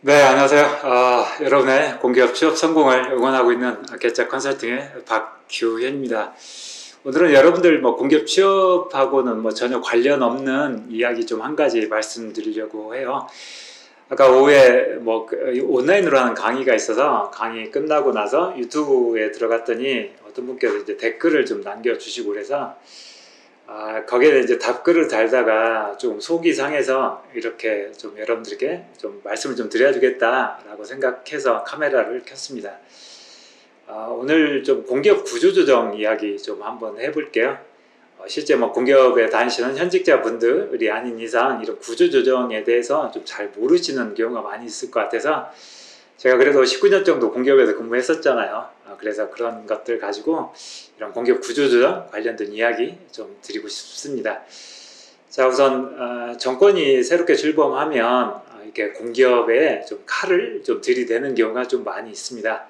네, 안녕하세요. 여러분의 공기업 취업 성공을 응원하고 있는 개척 컨설팅의 박규현입니다. 오늘은 여러분들 공기업 취업하고는 전혀 관련 없는 이야기 좀 한 가지 말씀드리려고 해요. 아까 오후에 온라인으로 하는 강의가 있어서 강의 끝나고 나서 유튜브에 들어갔더니 어떤 분께서 이제 댓글을 좀 남겨주시고 그래서 거기에 이제 답글을 달다가 좀 속이 상해서 이렇게 좀 여러분들께 좀 말씀을 좀 드려야겠다라고 생각해서 카메라를 켰습니다. 오늘 좀 공기업 구조조정 이야기 좀 한번 해볼게요. 실제 공기업에 다니시는 현직자분들이 아닌 이상 이런 구조조정에 대해서 좀 잘 모르시는 경우가 많이 있을 것 같아서 제가 그래도 19년 정도 공기업에서 근무했었잖아요. 그래서 그런 것들 가지고 이런 공기업 구조조정 관련된 이야기 좀 드리고 싶습니다. 자, 우선 정권이 새롭게 출범하면 이렇게 공기업에 좀 칼을 좀 들이대는 경우가 좀 많이 있습니다.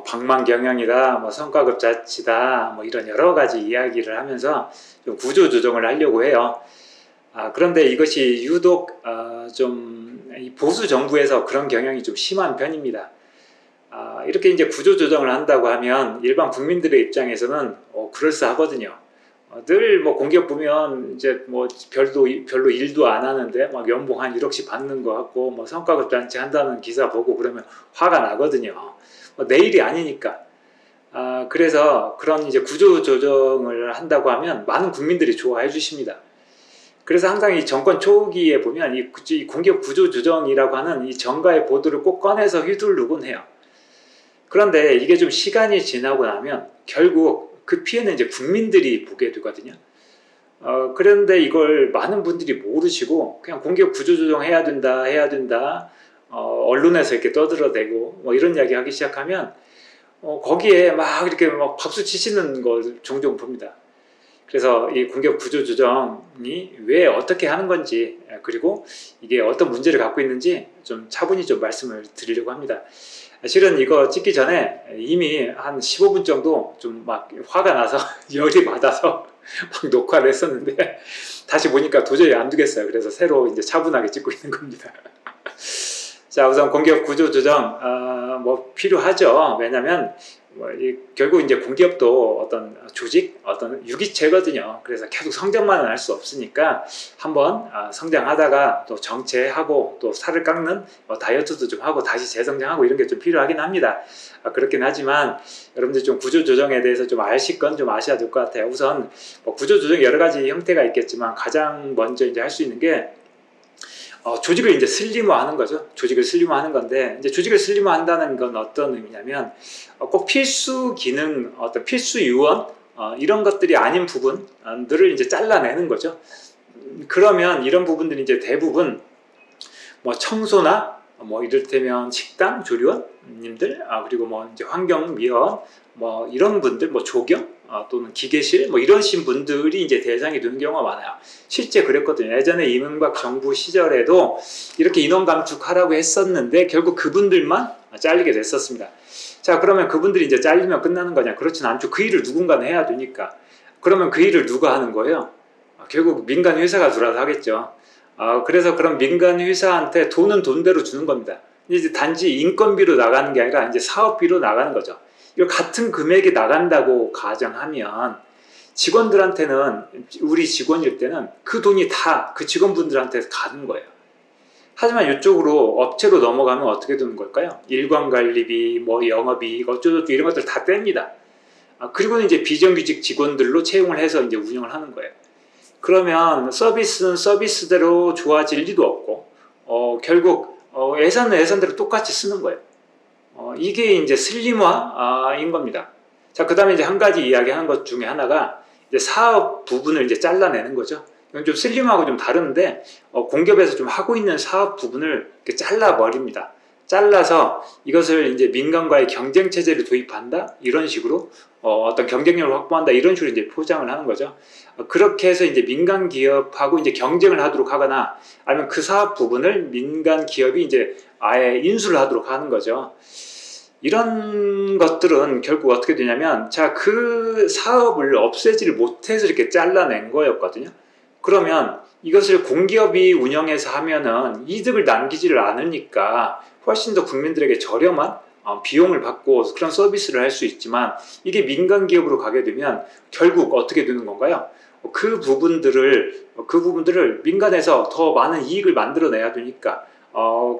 방만 경영이다, 성과급 자치다, 이런 여러 가지 이야기를 하면서 좀 구조조정을 하려고 해요. 그런데 이것이 유독 좀 보수 정부에서 그런 경향이 좀 심한 편입니다. 이렇게 이제 구조조정을 한다고 하면 일반 국민들의 입장에서는 그럴싸하거든요. 늘 공기업 보면 이제 별로 일도 안 하는데 막 연봉 한 1억씩 받는 거 같고 성과급 잔치 한다는 기사 보고 그러면 화가 나거든요. 내일이 아니니까. 그래서 그런 이제 구조조정을 한다고 하면 많은 국민들이 좋아해 주십니다. 그래서 항상 이 정권 초기에 보면 이 공기업 구조조정이라고 하는 이 정가의 보도를 꼭 꺼내서 휘두르곤 해요. 그런데 이게 좀 시간이 지나고 나면 결국 그 피해는 이제 국민들이 보게 되거든요. 그런데 이걸 많은 분들이 모르시고 그냥 공기업 구조조정 해야 된다, 언론에서 이렇게 떠들어대고 이런 이야기 하기 시작하면 거기에 막 이렇게 박수 치시는 걸 종종 봅니다. 그래서 이 공기업 구조조정이 왜 어떻게 하는 건지 그리고 이게 어떤 문제를 갖고 있는지 좀 차분히 좀 말씀을 드리려고 합니다. 실은 이거 찍기 전에 이미 한 15분 정도 좀 화가 나서 열이 받아서 녹화를 했었는데 다시 보니까 도저히 안 되겠어요. 그래서 새로 이제 차분하게 찍고 있는 겁니다. 자, 우선 공기업 구조조정 필요하죠. 왜냐하면 결국 이제 공기업도 어떤 조직, 어떤 유기체거든요. 그래서 계속 성장만은 할 수 없으니까 한번 성장하다가 또 정체하고 또 살을 깎는 다이어트도 좀 하고 다시 재성장하고 이런 게 좀 필요하긴 합니다. 그렇긴 하지만 여러분들 좀 구조조정에 대해서 좀 아실 건 좀 아셔야 될 것 같아요. 우선 구조조정 여러 가지 형태가 있겠지만 가장 먼저 이제 할 수 있는 게 조직을 이제 슬림화하는 거죠. 조직을 슬림화하는 건데, 이제 조직을 슬림화한다는 건 어떤 의미냐면, 꼭 필수 기능, 어떤 필수 요원, 이런 것들이 아닌 부분들을 이제 잘라내는 거죠. 그러면 이런 부분들이 이제 대부분 청소나 이를테면 식당 조리원님들, 그리고 이제 환경미화원, 이런 분들, 조경, 또는 기계실, 이런 분들이 이제 대상이 되는 경우가 많아요. 실제 그랬거든요. 예전에 이명박 정부 시절에도 이렇게 인원 감축하라고 했었는데 결국 그분들만 잘리게 됐었습니다. 자, 그러면 그분들이 이제 잘리면 끝나는 거냐? 그렇진 않죠. 그 일을 누군가는 해야 되니까. 그러면 그 일을 누가 하는 거예요? 결국 민간 회사가 들어와서 하겠죠. 그래서 그런 민간 회사한테 돈은 돈대로 주는 겁니다. 이제 단지 인건비로 나가는 게 아니라 이제 사업비로 나가는 거죠. 이거 같은 금액이 나간다고 가정하면 직원들한테는, 우리 직원일 때는 그 돈이 다 그 직원분들한테 가는 거예요. 하지만 이쪽으로 업체로 넘어가면 어떻게 되는 걸까요? 일광관리비, 영업이익, 어쩌고저쩌고 이런 것들 다 뗍니다. 그리고는 이제 비정규직 직원들로 채용을 해서 이제 운영을 하는 거예요. 그러면 서비스는 서비스대로 좋아질 리도 없고, 결국 예산은 예산대로 똑같이 쓰는 거예요. 이게 이제 슬림화인 겁니다. 자, 그 다음에 이제 한 가지 이야기하는 것 중에 하나가 이제 사업 부분을 이제 잘라내는 거죠. 이건 좀 슬림하고 좀 다른데, 공기업에서 좀 하고 있는 사업 부분을 이렇게 잘라버립니다. 잘라서 이것을 이제 민간과의 경쟁 체제를 도입한다, 이런 식으로 어떤 경쟁력을 확보한다, 이런 식으로 이제 포장을 하는 거죠. 그렇게 해서 이제 민간 기업하고 이제 경쟁을 하도록 하거나 아니면 그 사업 부분을 민간 기업이 이제 아예 인수를 하도록 하는 거죠. 이런 것들은 결국 어떻게 되냐면, 자, 그 사업을 없애지를 못해서 이렇게 잘라낸 거였거든요. 그러면 이것을 공기업이 운영해서 하면은 이득을 남기지를 않으니까 훨씬 더 국민들에게 저렴한 비용을 받고 그런 서비스를 할 수 있지만, 이게 민간 기업으로 가게 되면 결국 어떻게 되는 건가요? 그 부분들을 민간에서 더 많은 이익을 만들어내야 되니까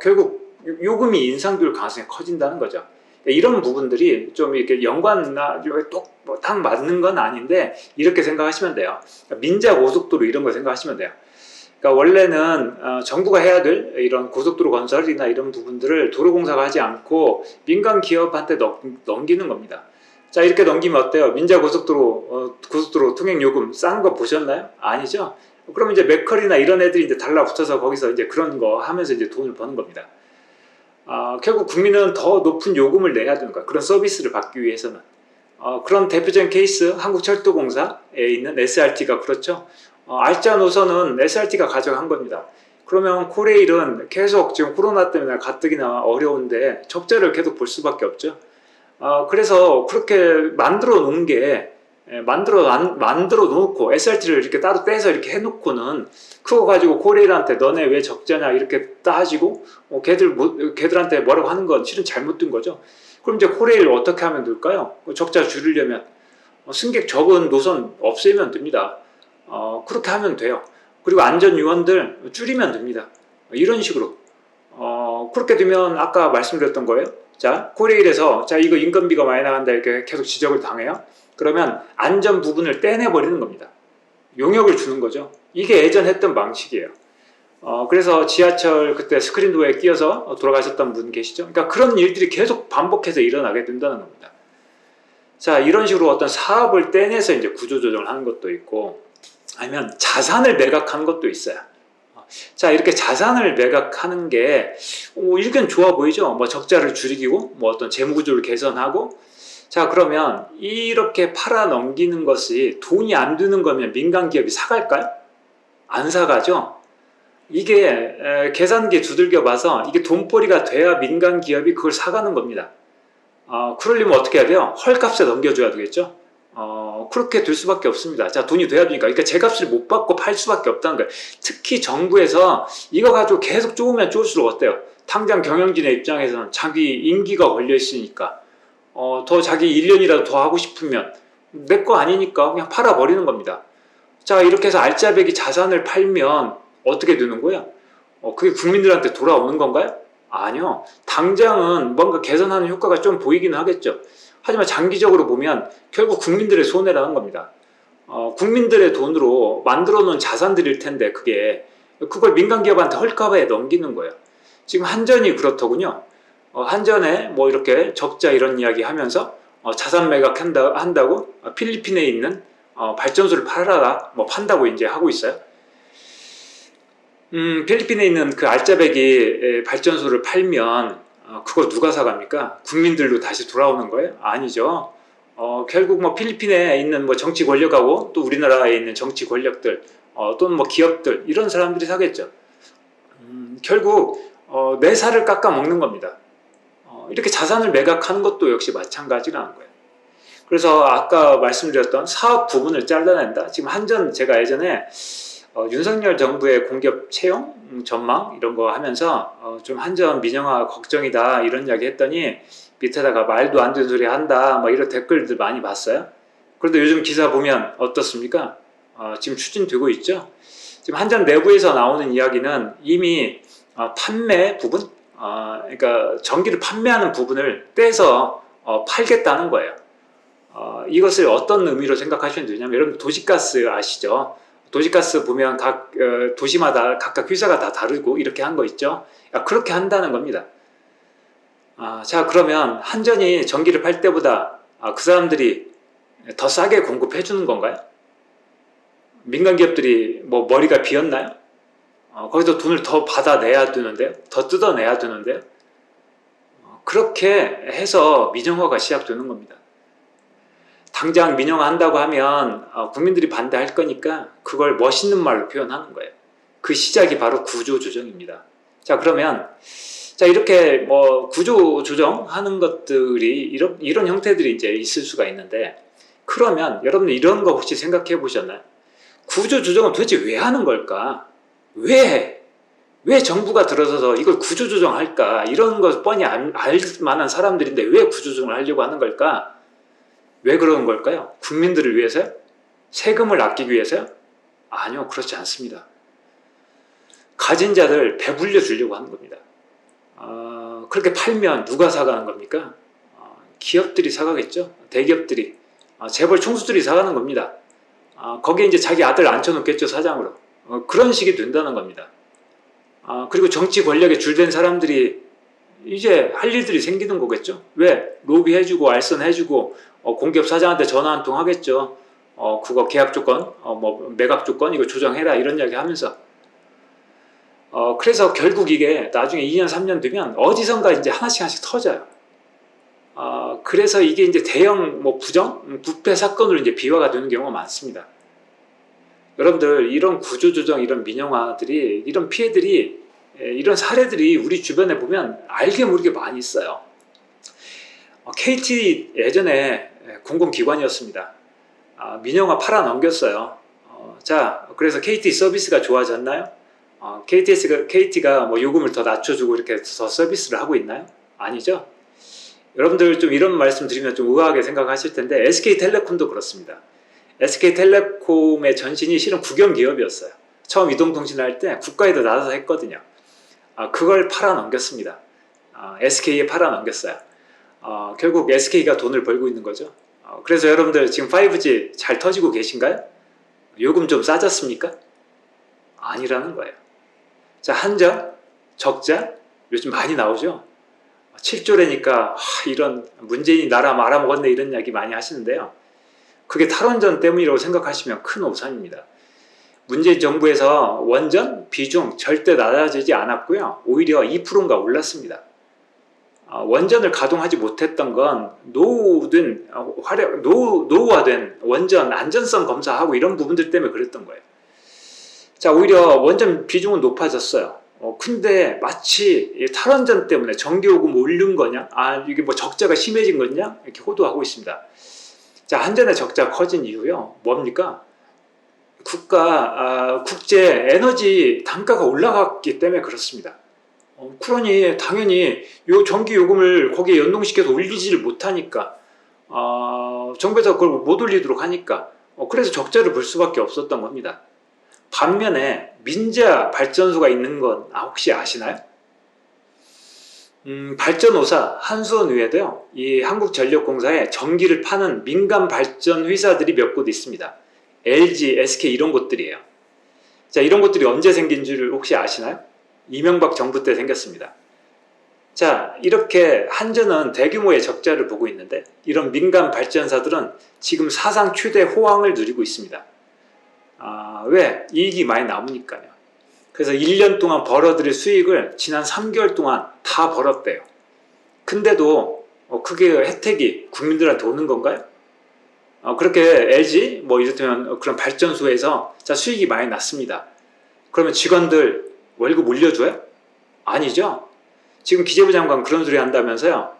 결국 요금이 인상될 가능성이 커진다는 거죠. 이런 부분들이 좀 이렇게 연관나 똑딱 맞는 건 아닌데, 이렇게 생각하시면 돼요. 민자 고속도로 이런 거 생각하시면 돼요. 그러니까 원래는 정부가 해야 될 이런 고속도로 건설이나 이런 부분들을 도로공사가 하지 않고 민간 기업한테 넘기는 겁니다. 자, 이렇게 넘기면 어때요? 민자 고속도로 통행 요금 싼 거 보셨나요? 아니죠? 그럼 이제 맥커리나 이런 애들이 이제 달라붙어서 거기서 이제 그런 거 하면서 이제 돈을 버는 겁니다. 결국 국민은 더 높은 요금을 내야 되는 거야. 그런 서비스를 받기 위해서는. 그런 대표적인 케이스, 한국철도공사에 있는 SRT가 그렇죠. 알짜 노선은 SRT가 가져간 겁니다. 그러면 코레일은 계속 지금 코로나 때문에 가뜩이나 어려운데 적자를 계속 볼 수밖에 없죠. 그래서 그렇게 만들어 놓은 게, 만들어 놓고 SRT를 이렇게 따로 떼서 이렇게 해놓고는 그거 가지고 코레일한테 너네 왜 적자냐 이렇게 따지고 걔들한테 뭐라고 하는 건 실은 잘못된 거죠. 그럼 이제 코레일 어떻게 하면 될까요? 적자 줄이려면 승객 적은 노선 없애면 됩니다. 그렇게 하면 돼요. 그리고 안전요원들 줄이면 됩니다. 이런 식으로 그렇게 되면 아까 말씀드렸던 거예요. 자, 코레일에서 자 이거 인건비가 많이 나간다 이렇게 계속 지적을 당해요. 그러면 안전 부분을 떼내버리는 겁니다. 용역을 주는 거죠. 이게 예전 했던 방식이에요. 그래서 지하철 그때 스크린도어에 끼어서 돌아가셨던 분 계시죠? 그러니까 그런 일들이 계속 반복해서 일어나게 된다는 겁니다. 자, 이런 식으로 어떤 사업을 떼내서 이제 구조조정을 하는 것도 있고, 아니면 자산을 매각하는 것도 있어요. 자, 이렇게 자산을 매각하는 게 일견 좋아 보이죠? 뭐 적자를 줄이고, 뭐 어떤 재무구조를 개선하고. 자, 그러면 이렇게 팔아 넘기는 것이 돈이 안 드는 거면 민간 기업이 사갈까요? 안 사가죠? 이게 계산기 두들겨 봐서 이게 돈벌이가 돼야 민간 기업이 그걸 사가는 겁니다. 그러려면 어떻게 해야 돼요? 헐값에 넘겨줘야 되겠죠? 그렇게 될 수밖에 없습니다. 자, 돈이 돼야 되니까. 그러니까 제값을 못 받고 팔 수밖에 없다는 거예요. 특히 정부에서 이거 가지고 계속 쪼으면 쪼을수록 어때요? 당장 경영진의 입장에서는 자기 임기가 걸려 있으니까, 더 자기 1년이라도 더 하고 싶으면 내 거 아니니까 그냥 팔아버리는 겁니다. 자, 이렇게 해서 알짜배기 자산을 팔면 어떻게 되는 거예요? 그게 국민들한테 돌아오는 건가요? 아니요. 당장은 뭔가 개선하는 효과가 좀 보이긴 하겠죠. 하지만 장기적으로 보면 결국 국민들의 손해라는 겁니다. 국민들의 돈으로 만들어 놓은 자산들일 텐데 그걸 민간 기업한테 헐값에 넘기는 거예요. 지금 한전이 그렇더군요. 한전에 뭐 이렇게 적자 이런 이야기 하면서 자산 매각한다고 필리핀에 있는 발전소를 팔아라, 뭐 판다고 이제 하고 있어요. 필리핀에 있는 그 알짜배기 발전소를 팔면 그거 누가 사갑니까? 국민들로 다시 돌아오는 거예요? 아니죠. 결국 뭐 필리핀에 있는 뭐 정치 권력하고 또 우리나라에 있는 정치 권력들, 또는 뭐 기업들 이런 사람들이 사겠죠. 결국 내 살을 깎아 먹는 겁니다. 이렇게 자산을 매각하는 것도 역시 마찬가지라는 거예요. 그래서 아까 말씀드렸던 사업 부분을 잘라낸다. 지금 한전 제가 예전에 윤석열 정부의 공기업 채용 전망 이런 거 하면서 좀 한전 민영화 걱정이다 이런 이야기 했더니 밑에다가 말도 안 되는 소리 한다 뭐 이런 댓글들 많이 봤어요. 그런데 요즘 기사 보면 어떻습니까? 지금 추진되고 있죠. 지금 한전 내부에서 나오는 이야기는 이미 판매 부분, 그러니까 전기를 판매하는 부분을 떼서 팔겠다는 거예요. 이것을 어떤 의미로 생각하시면 되냐면, 여러분 도시가스 아시죠? 도시가스 보면 각 도시마다 각각 회사가 다 다르고 이렇게 한 거 있죠? 그렇게 한다는 겁니다. 자, 그러면 한전이 전기를 팔 때보다 그 사람들이 더 싸게 공급해 주는 건가요? 민간 기업들이 뭐 머리가 비었나요? 거기서 돈을 더 받아내야 되는데요? 더 뜯어내야 되는데요? 그렇게 해서 민영화가 시작되는 겁니다. 당장 민영화 한다고 하면 국민들이 반대할 거니까 그걸 멋있는 말로 표현하는 거예요. 그 시작이 바로 구조조정입니다. 자, 그러면 이렇게 뭐 구조조정하는 것들이 이런 형태들이 이제 있을 수가 있는데, 그러면 여러분들 이런 거 혹시 생각해 보셨나요? 구조조정은 도대체 왜 하는 걸까? 왜 정부가 들어서서 이걸 구조조정할까? 이런 거 뻔히 알 만한 사람들인데 왜 구조조정을 하려고 하는 걸까? 왜 그러는 걸까요? 국민들을 위해서요? 세금을 아끼기 위해서요? 아니요, 그렇지 않습니다. 가진 자들 배불려 주려고 하는 겁니다. 그렇게 팔면 누가 사가는 겁니까? 기업들이 사가겠죠. 대기업들이, 재벌 총수들이 사가는 겁니다. 거기에 이제 자기 아들 앉혀놓겠죠, 사장으로. 그런 식이 된다는 겁니다. 그리고 정치 권력에 줄된 사람들이 이제 할 일들이 생기는 거겠죠. 왜? 로비해주고 알선해주고 공기업 사장한테 전화 한 통 하겠죠. 그거 계약 조건, 뭐 매각 조건 이거 조정해라 이런 이야기 하면서. 그래서 결국 이게 나중에 2년 3년 되면 어디선가 이제 하나씩 터져요. 그래서 이게 이제 대형 뭐 부패 사건으로 이제 비화가 되는 경우가 많습니다. 여러분들, 이런 구조조정, 이런 민영화들이, 이런 피해들이, 이런 사례들이 우리 주변에 보면 알게 모르게 많이 있어요. KT 예전에 공공기관이었습니다. 민영화 팔아 넘겼어요. 자, 그래서 KT 서비스가 좋아졌나요? KT가 뭐 요금을 더 낮춰주고 이렇게 더 서비스를 하고 있나요? 아니죠. 여러분들 좀 이런 말씀 드리면 좀 의아하게 생각하실 텐데 SK텔레콤도 그렇습니다. SK텔레콤의 전신이 실은 국영기업이었어요. 처음 이동통신을 할 때 국가에도 나서서 했거든요. 그걸 팔아 넘겼습니다. SK에 팔아 넘겼어요. 결국 SK가 돈을 벌고 있는 거죠. 그래서 여러분들 지금 5G 잘 터지고 계신가요? 요금 좀 싸졌습니까? 아니라는 거예요. 자, 한전, 적자 요즘 많이 나오죠. 7조래니까 이런 문재인이 나라 말아먹었네 이런 이야기 많이 하시는데요. 그게 탈원전 때문이라고 생각하시면 큰 오산입니다. 문재인 정부에서 원전 비중 절대 낮아지지 않았고요. 오히려 2%인가 올랐습니다. 원전을 가동하지 못했던 건 노후화된 원전 안전성 검사하고 이런 부분들 때문에 그랬던 거예요. 자, 오히려 원전 비중은 높아졌어요. 근데 마치 탈원전 때문에 전기요금 오른 거냐? 이게 뭐 적자가 심해진 거냐? 이렇게 호도하고 있습니다. 자, 한전의 적자 커진 이유요. 뭡니까? 국제 에너지 단가가 올라갔기 때문에 그렇습니다. 그러니 당연히 요 전기 요금을 거기에 연동시켜서 올리지를 못하니까 정부에서 그걸 못 올리도록 하니까 그래서 적자를 볼 수밖에 없었던 겁니다. 반면에 민자 발전소가 있는 건 혹시 아시나요? 발전오사 한수원 위에도요, 이 한국전력공사에 전기를 파는 민간 발전 회사들이 몇 곳 있습니다. LG, SK 이런 곳들이에요. 자, 이런 곳들이 언제 생긴 줄 혹시 아시나요? 이명박 정부 때 생겼습니다. 자, 이렇게 한전은 대규모의 적자를 보고 있는데 이런 민간 발전사들은 지금 사상 최대 호황을 누리고 있습니다. 왜? 이익이 많이 남으니까요. 그래서 1년 동안 벌어들일 수익을 지난 3개월 동안 다 벌었대요. 근데도 그게 혜택이 국민들한테 오는 건가요? 그렇게 LG 뭐 이를테면 그런 발전소에서 자, 수익이 많이 났습니다. 그러면 직원들 월급 올려줘요? 아니죠. 지금 기재부 장관 그런 소리 한다면서요.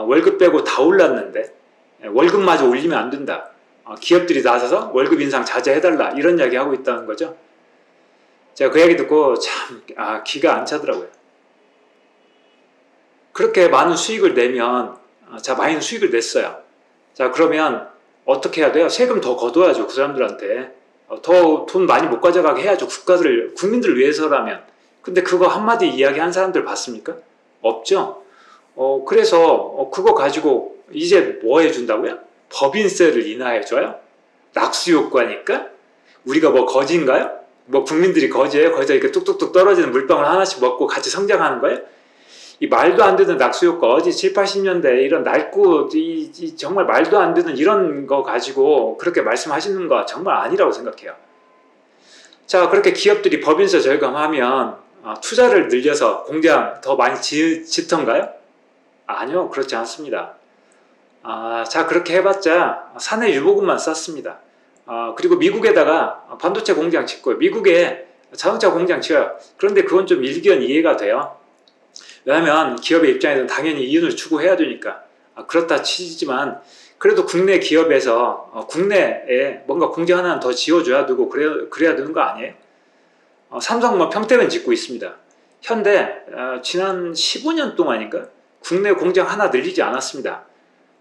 월급 빼고 다 올랐는데 월급마저 올리면 안 된다. 기업들이 나서서 월급 인상 자제해달라 이런 이야기 하고 있다는 거죠. 제가 그 얘기 듣고 참 기가 안 차더라고요. 그렇게 많은 수익을 내면 자, 많은 수익을 냈어요. 자, 그러면 어떻게 해야 돼요? 세금 더 걷어야죠. 그 사람들한테 더 돈 많이 못 가져가게 해야죠. 국민들을 위해서라면. 근데 그거 한마디 이야기한 사람들 봤습니까? 없죠. 그래서 그거 가지고 이제 뭐 해준다고요? 법인세를 인하해줘요? 낙수효과니까? 우리가 뭐 거지인가요? 뭐 국민들이 거지예요? 거기서 이렇게 뚝뚝뚝 떨어지는 물방울 하나씩 먹고 같이 성장하는 거예요? 이 말도 안 되는 낙수효과, 어제 7, 80년대 이런 낡고 정말 말도 안 되는 이런 거 가지고 그렇게 말씀하시는 거 정말 아니라고 생각해요. 자, 그렇게 기업들이 법인세 절감하면 투자를 늘려서 공장 더 많이 짓던가요? 아니요, 그렇지 않습니다. 자, 그렇게 해봤자 사내 유보금만 쌓습니다. 그리고 미국에다가 반도체 공장 짓고요. 미국에 자동차 공장 지어요. 그런데 그건 좀 일견 이해가 돼요. 왜냐하면 기업의 입장에서는 당연히 이윤을 추구해야 되니까. 그렇다 치지만 그래도 국내 기업에서 국내에 뭔가 공장 하나는 더 지어줘야 되고 그래야 되는 거 아니에요? 삼성 뭐 평택은 짓고 있습니다. 현대 지난 15년 동안인가 국내 공장 하나 늘리지 않았습니다.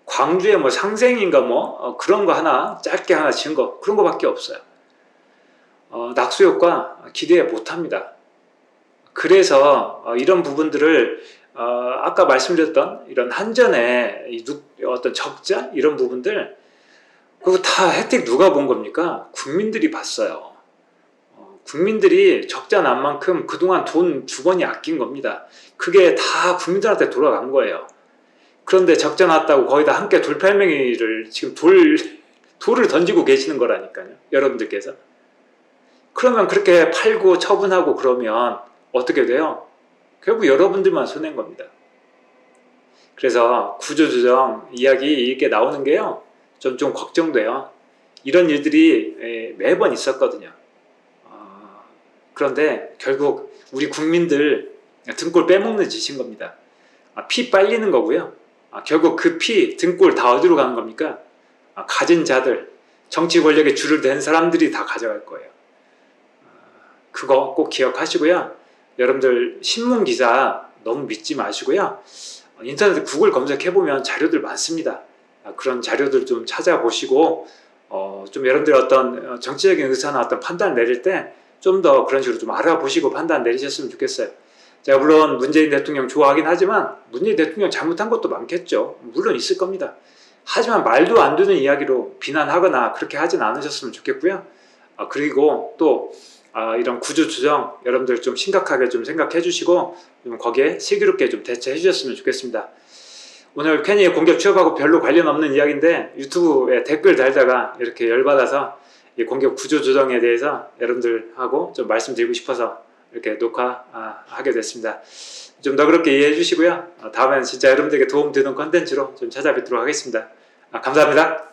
광주에 뭐 상생인가 뭐 그런 거 하나 짧게 하나 지은 거 그런 거밖에 없어요. 낙수 효과 기대 못합니다. 그래서 이런 부분들을 아까 말씀드렸던 이런 한전의 어떤 적자 이런 부분들 그거 다 혜택 누가 본 겁니까? 국민들이 봤어요. 국민들이 적자 난 만큼 그동안 돈 주머니 아낀 겁니다. 그게 다 국민들한테 돌아간 거예요. 그런데 적자 났다고 거기다 함께 돌팔매기를 지금 돌을 던지고 계시는 거라니까요. 여러분들께서. 그러면 그렇게 팔고 처분하고 그러면 어떻게 돼요? 결국 여러분들만 손해인 겁니다. 그래서 구조조정 이야기 이렇게 나오는 게요. 좀 걱정돼요. 이런 일들이 매번 있었거든요. 그런데 결국 우리 국민들 등골 빼먹는 짓인 겁니다. 피 빨리는 거고요. 결국 그 피, 등골 다 어디로 가는 겁니까? 가진 자들, 정치 권력에 줄을 댄 사람들이 다 가져갈 거예요. 그거 꼭 기억하시고요. 여러분들 신문 기사 너무 믿지 마시고요. 인터넷 구글 검색해보면 자료들 많습니다. 그런 자료들 좀 찾아보시고 좀 여러분들 어떤 정치적인 의사나 어떤 판단을 내릴 때 좀 더 그런 식으로 좀 알아보시고 판단 내리셨으면 좋겠어요. 제가 물론 문재인 대통령 좋아하긴 하지만 문재인 대통령 잘못한 것도 많겠죠. 물론 있을 겁니다. 하지만 말도 안 되는 이야기로 비난하거나 그렇게 하진 않으셨으면 좋겠고요. 그리고 또 이런 구조조정 여러분들 좀 심각하게 좀 생각해 주시고 좀 거기에 슬기롭게 좀 대처해 주셨으면 좋겠습니다. 오늘 괜히 공기업 취업하고 별로 관련 없는 이야기인데 유튜브에 댓글 달다가 이렇게 열받아서 이 공기업 구조조정에 대해서 여러분들하고 좀 말씀드리고 싶어서 이렇게 녹화하게 됐습니다. 좀 너그럽게 이해해 주시고요. 다음에는 진짜 여러분들에게 도움되는 컨텐츠로 좀 찾아뵙도록 하겠습니다. 감사합니다.